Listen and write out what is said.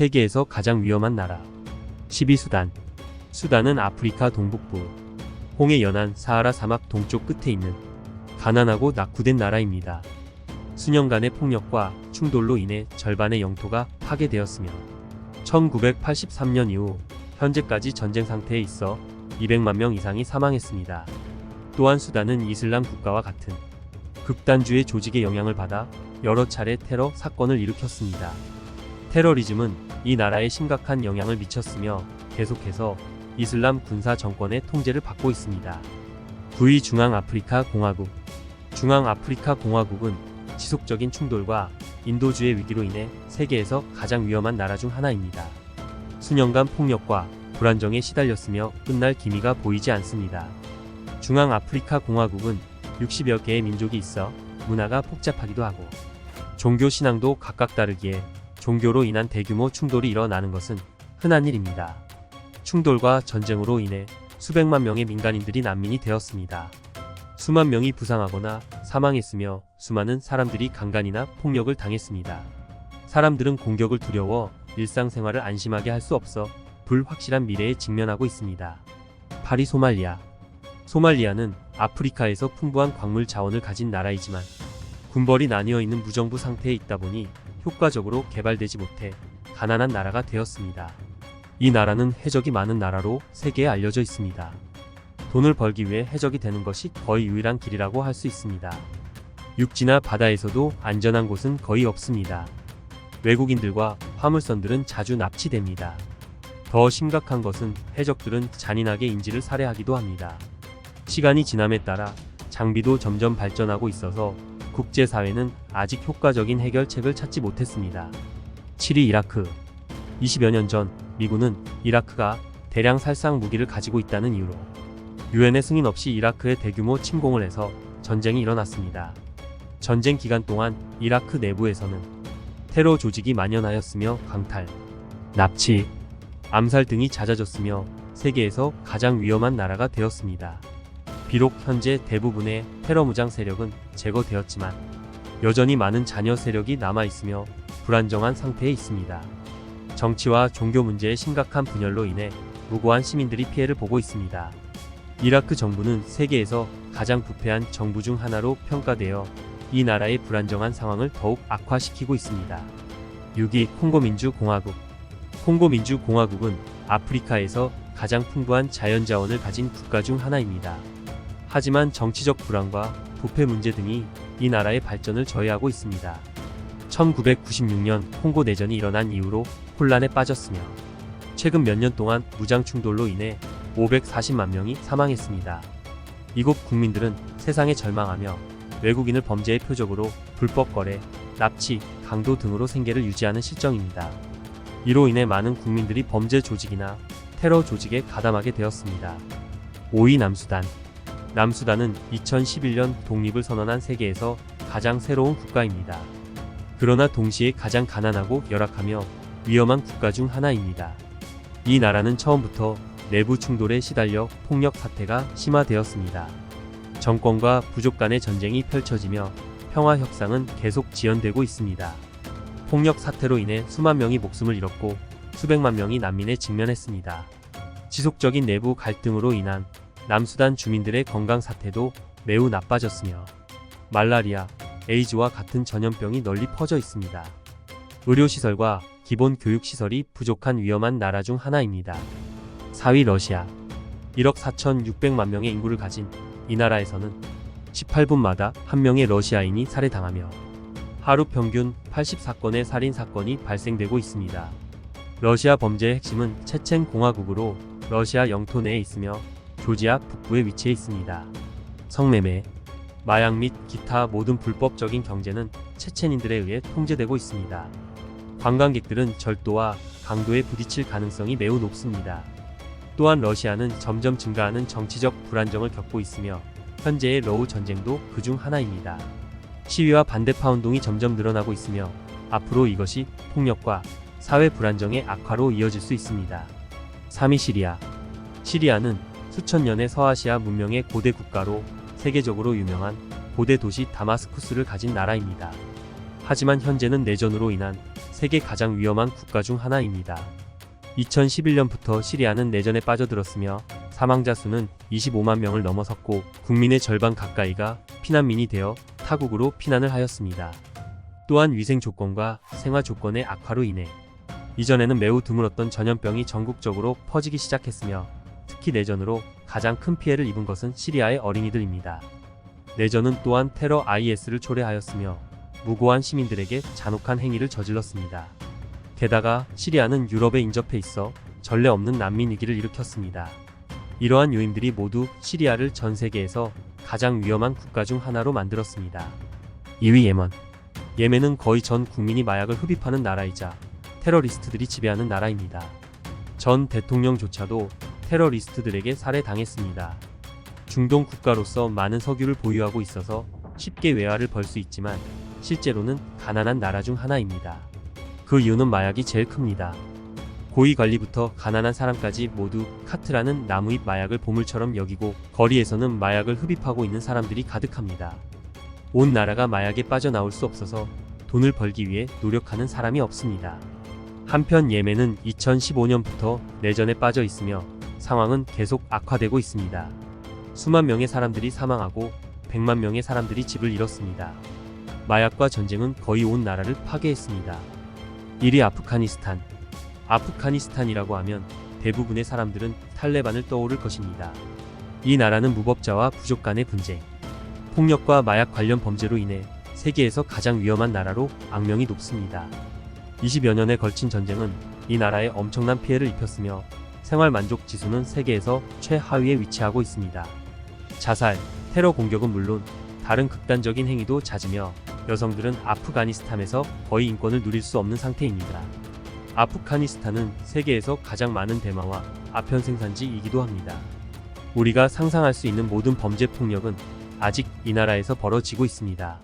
세계에서 가장 위험한 나라. 10위 수단. 수단은 아프리카 동북부, 홍해 연안 사하라 사막 동쪽 끝에 있는 가난하고 낙후된 나라입니다. 수년간의 폭력과 충돌로 인해 절반의 영토가 파괴되었으며 1983년 이후 현재까지 전쟁 상태에 있어 200만 명 이상이 사망했습니다. 또한 수단은 이슬람 국가와 같은 극단주의 조직의 영향을 받아 여러 차례 테러 사건을 일으켰습니다. 테러리즘은 이 나라에 심각한 영향을 미쳤으며 계속해서 이슬람 군사 정권의 통제를 받고 있습니다. 9위 중앙아프리카 공화국. 중앙아프리카 공화국은 지속적인 충돌과 인도주의 위기로 인해 세계에서 가장 위험한 나라 중 하나입니다. 수년간 폭력과 불안정에 시달렸으며 끝날 기미가 보이지 않습니다. 중앙아프리카 공화국은 60여 개의 민족이 있어 문화가 복잡하기도 하고 종교 신앙도 각각 다르기에 종교로 인한 대규모 충돌이 일어나는 것은 흔한 일입니다. 충돌과 전쟁으로 인해 수백만 명의 민간인들이 난민이 되었습니다. 수만 명이 부상하거나 사망했으며 수많은 사람들이 강간이나 폭력을 당했습니다. 사람들은 공격을 두려워 일상생활을 안심하게 할 수 없어 불확실한 미래에 직면하고 있습니다. 8위 소말리아. 소말리아는 아프리카에서 풍부한 광물 자원을 가진 나라이지만 군벌이 나뉘어 있는 무정부 상태에 있다 보니 효과적으로 개발되지 못해 가난한 나라가 되었습니다. 이 나라는 해적이 많은 나라로 세계에 알려져 있습니다. 돈을 벌기 위해 해적이 되는 것이 거의 유일한 길이라고 할 수 있습니다. 육지나 바다에서도 안전한 곳은 거의 없습니다. 외국인들과 화물선들은 자주 납치됩니다. 더 심각한 것은 해적들은 잔인하게 인질을 살해하기도 합니다. 시간이 지남에 따라 장비도 점점 발전하고 있어서 국제사회는 아직 효과적인 해결책을 찾지 못했습니다. 7위 이라크. 20여 년 전 미군은 이라크가 대량 살상 무기를 가지고 있다는 이유로 유엔의 승인 없이 이라크에 대규모 침공을 해서 전쟁이 일어났습니다. 전쟁 기간 동안 이라크 내부에서는 테러 조직이 만연하였으며 강탈, 납치, 암살 등이 잦아졌으며 세계에서 가장 위험한 나라가 되었습니다. 비록 현재 대부분의 테러 무장 세력은 제거되었지만 여전히 많은 잔여 세력이 남아있으며 불안정한 상태에 있습니다. 정치와 종교 문제의 심각한 분열로 인해 무고한 시민들이 피해를 보고 있습니다. 이라크 정부는 세계에서 가장 부패한 정부 중 하나로 평가되어 이 나라의 불안정한 상황을 더욱 악화시키고 있습니다. 6위 콩고민주공화국. 콩고민주공화국은 아프리카에서 가장 풍부한 자연자원을 가진 국가 중 하나입니다. 하지만 정치적 불안과 부패 문제 등이 이 나라의 발전을 저해하고 있습니다. 1996년 콩고 내전이 일어난 이후로 혼란에 빠졌으며 최근 몇 년 동안 무장 충돌로 인해 540만 명이 사망했습니다. 이곳 국민들은 세상에 절망하며 외국인을 범죄의 표적으로 불법 거래, 납치, 강도 등으로 생계를 유지하는 실정입니다. 이로 인해 많은 국민들이 범죄 조직이나 테러 조직에 가담하게 되었습니다. 5위 남수단. 남수단은 2011년 독립을 선언한 세계에서 가장 새로운 국가입니다. 그러나 동시에 가장 가난하고 열악하며 위험한 국가 중 하나입니다. 이 나라는 처음부터 내부 충돌에 시달려 폭력 사태가 심화되었습니다. 정권과 부족 간의 전쟁이 펼쳐지며 평화 협상은 계속 지연되고 있습니다. 폭력 사태로 인해 수만 명이 목숨을 잃었고 수백만 명이 난민에 직면했습니다. 지속적인 내부 갈등으로 인한 남수단 주민들의 건강 사태도 매우 나빠졌으며 말라리아, 에이즈와 같은 전염병이 널리 퍼져 있습니다. 의료시설과 기본 교육시설이 부족한 위험한 나라 중 하나입니다. 4위 러시아. 1억 4,600만 명의 인구를 가진 이 나라에서는 18분마다 한 명의 러시아인이 살해당하며 하루 평균 80사건의 살인사건이 발생되고 있습니다. 러시아 범죄의 핵심은 체첸 공화국으로 러시아 영토 내에 있으며 조지아 북부에 위치해 있습니다. 성매매, 마약 및 기타 모든 불법적인 경제는 체첸인들에 의해 통제되고 있습니다. 관광객들은 절도와 강도에 부딪힐 가능성이 매우 높습니다. 또한 러시아는 점점 증가하는 정치적 불안정을 겪고 있으며 현재의 러우 전쟁도 그중 하나입니다. 시위와 반대파 운동이 점점 늘어나고 있으며 앞으로 이것이 폭력과 사회 불안정의 악화로 이어질 수 있습니다. 3위 시리아. 시리아는 수천 년의 서아시아 문명의 고대 국가로 세계적으로 유명한 고대 도시 다마스쿠스를 가진 나라입니다. 하지만 현재는 내전으로 인한 세계 가장 위험한 국가 중 하나입니다. 2011년부터 시리아는 내전에 빠져들었으며 사망자 수는 25만 명을 넘어섰고 국민의 절반 가까이가 피난민이 되어 타국으로 피난을 하였습니다. 또한 위생 조건과 생활 조건의 악화로 인해 이전에는 매우 드물었던 전염병이 전국적으로 퍼지기 시작했으며 특히 내전으로 가장 큰 피해를 입은 것은 시리아의 어린이들입니다. 내전은 또한 테러 IS를 초래하였으며 무고한 시민들에게 잔혹한 행위를 저질렀습니다. 게다가 시리아는 유럽에 인접해 있어 전례 없는 난민 위기를 일으켰습니다. 이러한 요인들이 모두 시리아를 전 세계에서 가장 위험한 국가 중 하나로 만들었습니다. 2위 예멘. 예멘은 거의 전 국민이 마약을 흡입하는 나라이자 테러리스트들이 지배하는 나라입니다. 전 대통령조차도 테러리스트들에게 살해당했습니다. 중동 국가로서 많은 석유를 보유하고 있어서 쉽게 외화를 벌 수 있지만 실제로는 가난한 나라 중 하나입니다. 그 이유는 마약이 제일 큽니다. 고위 관리부터 가난한 사람까지 모두 카트라는 나무잎 마약을 보물처럼 여기고 거리에서는 마약을 흡입하고 있는 사람들이 가득합니다. 온 나라가 마약에 빠져나올 수 없어서 돈을 벌기 위해 노력하는 사람이 없습니다. 한편 예멘은 2015년부터 내전에 빠져 있으며 상황은 계속 악화되고 있습니다. 수만 명의 사람들이 사망하고 100만 명의 사람들이 집을 잃었습니다. 마약과 전쟁은 거의 온 나라를 파괴했습니다. 1위 아프가니스탄. 아프가니스탄이라고 하면 대부분의 사람들은 탈레반을 떠오를 것입니다. 이 나라는 무법자와 부족 간의 분쟁, 폭력과 마약 관련 범죄로 인해 세계에서 가장 위험한 나라로 악명이 높습니다. 20여 년에 걸친 전쟁은 이 나라에 엄청난 피해를 입혔으며 생활 만족 지수는 세계에서 최하위에 위치하고 있습니다. 자살, 테러 공격은 물론 다른 극단적인 행위도 잦으며 여성들은 아프가니스탄에서 거의 인권을 누릴 수 없는 상태입니다. 아프가니스탄은 세계에서 가장 많은 대마와 아편 생산지이기도 합니다. 우리가 상상할 수 있는 모든 범죄 폭력은 아직 이 나라에서 벌어지고 있습니다.